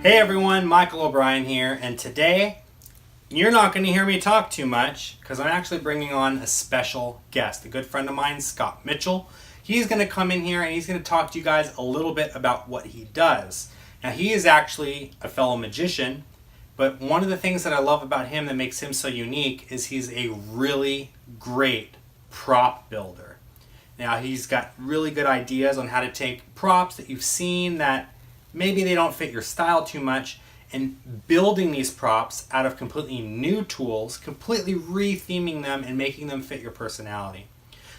Hey everyone, Michael O'Brien here, and today you're not going to hear me talk too much because I'm actually bringing on a special guest, a good friend of mine, Scott Mitchell. He's going to come in here and he's going to talk to you guys a little bit about what he does. Now, he is actually a fellow magician, but one of the things that I love about him that makes him so unique is he's a really great prop builder. Now, he's got really good ideas on how to take props that you've seen that maybe they don't fit your style too much, and building these props out of completely new tools, completely re-theming them and making them fit your personality.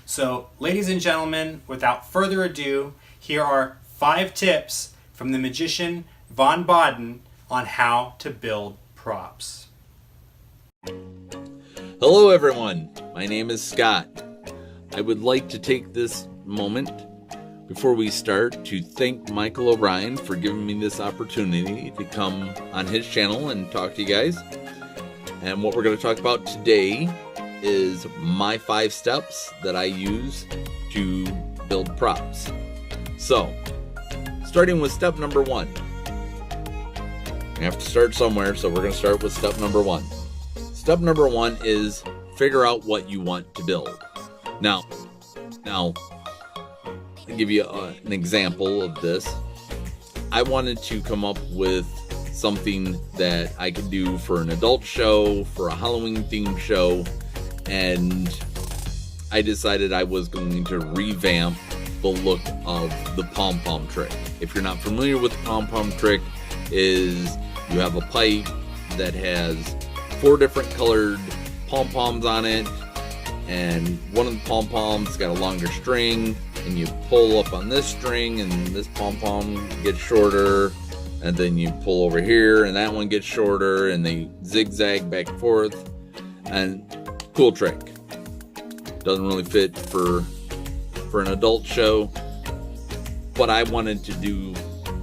So, ladies and gentlemen, without further ado, here are 5 tips from the magician Vonbodan on how to build props. Hello everyone, my name is Scott. I would like to take this moment before we start to thank Michael O'Brien for giving me this opportunity to come on his channel and talk to you guys. And what we're going to talk about today is my 5 steps that I use to build props. So, starting with step number 1. We have to start somewhere, so we're going to start with step number 1. Step number 1 is figure out what you want to build. Now, to give you an example of this, I wanted to come up with something that I could do for an adult show, for a Halloween themed show, and I decided I was going to revamp the look of the Pom-Pom Trick. If you're not familiar with the Pom-Pom Trick, is you have a pipe that has 4 different colored pom-poms on it, and one of the pom-poms got a longer string, and you pull up on this string and this pom-pom gets shorter, and then you pull over here and that one gets shorter, and they zigzag back and forth. And cool trick. Doesn't really fit for an adult show, but I wanted to do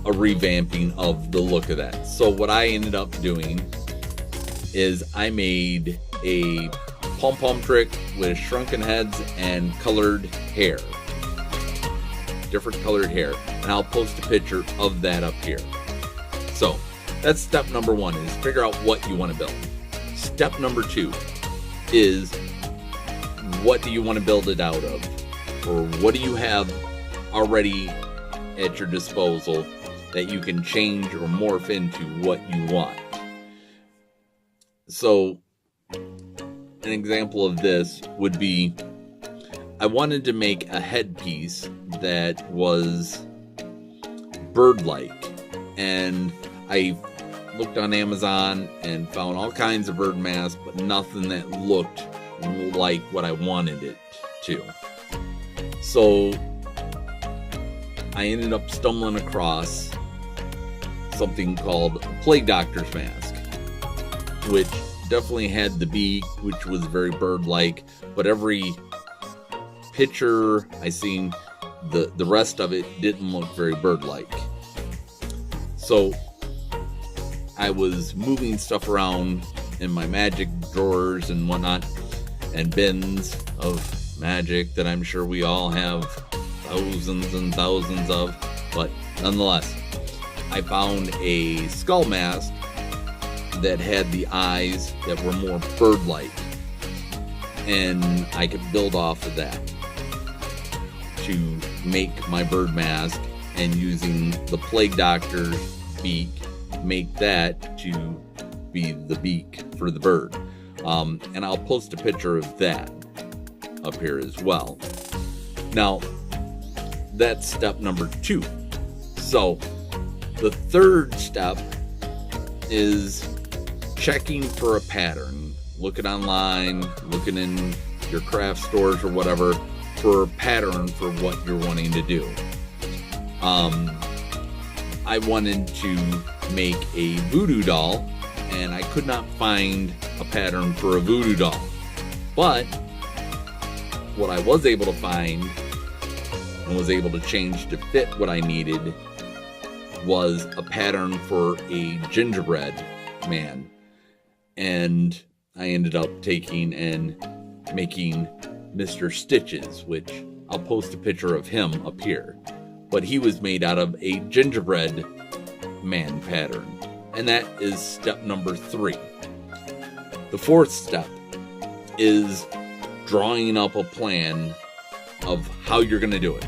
a revamping of the look of that. So what I ended up doing is I made a pom-pom trick with shrunken heads and colored hair. Different colored hair. And I'll post a picture of that up here. So, that's step number 1, is figure out what you want to build. Step number 2 is what do you want to build it out of? Or what do you have already at your disposal that you can change or morph into what you want? So, an example of this would be, I wanted to make a headpiece that was bird-like, and I looked on Amazon and found all kinds of bird masks, but nothing that looked like what I wanted it to. So I ended up stumbling across something called a plague doctor's mask, which definitely had the beak, which was very bird-like, but every picture I seen, the rest of it didn't look very bird-like. So I was moving stuff around in my magic drawers and whatnot, and bins of magic that I'm sure we all have thousands and thousands of, but nonetheless, I found a skull mask that had the eyes that were more bird-like, and I could build off of that to make my bird mask, and using the plague doctor's beak, make that to be the beak for the bird. And I'll post a picture of that up here as well. Now, that's step number 2. So the third step is checking for a pattern, looking online, looking in your craft stores or whatever for a pattern for what you're wanting to do. I wanted to make a voodoo doll, and I could not find a pattern for a voodoo doll. But what I was able to find and was able to change to fit what I needed was a pattern for a gingerbread man. And I ended up taking and making Mr. Stitches, which I'll post a picture of him up here. But he was made out of a gingerbread man pattern. And that is step number 3. The 4th step is drawing up a plan of how you're going to do it.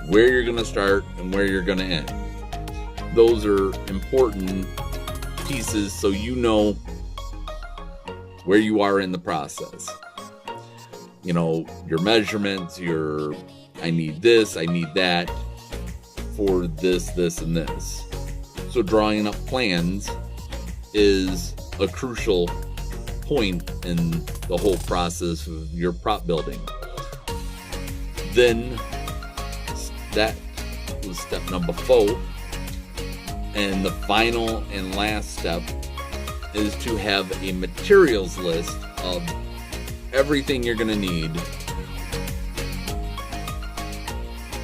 Where you're going to start and where you're going to end. Those are important pieces so you know where you are in the process. You know, your measurements, I need this, I need that for this, this, and this. So drawing up plans is a crucial point in the whole process of your prop building. Then that was step number 4. And the final and last step is to have a materials list of everything you're going to need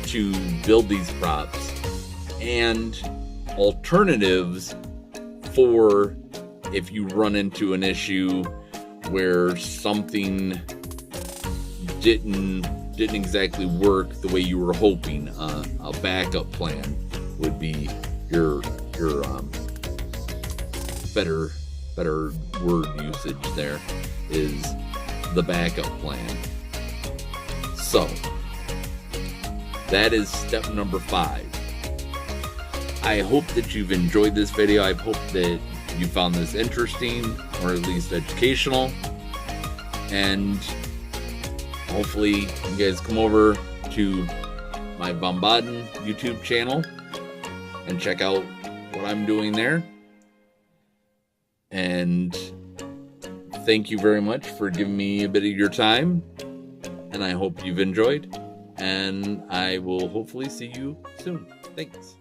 to build these props and alternatives for if you run into an issue where something didn't exactly work the way you were hoping. A backup plan would be your better word usage there is the backup plan. So that is step number 5. I hope that you've enjoyed this video. I hope that you found this interesting or at least educational, and hopefully you guys come over to my Vonbodan YouTube channel and check out what I'm doing there. And thank you very much for giving me a bit of your time, and I hope you've enjoyed, and I will hopefully see you soon. Thanks.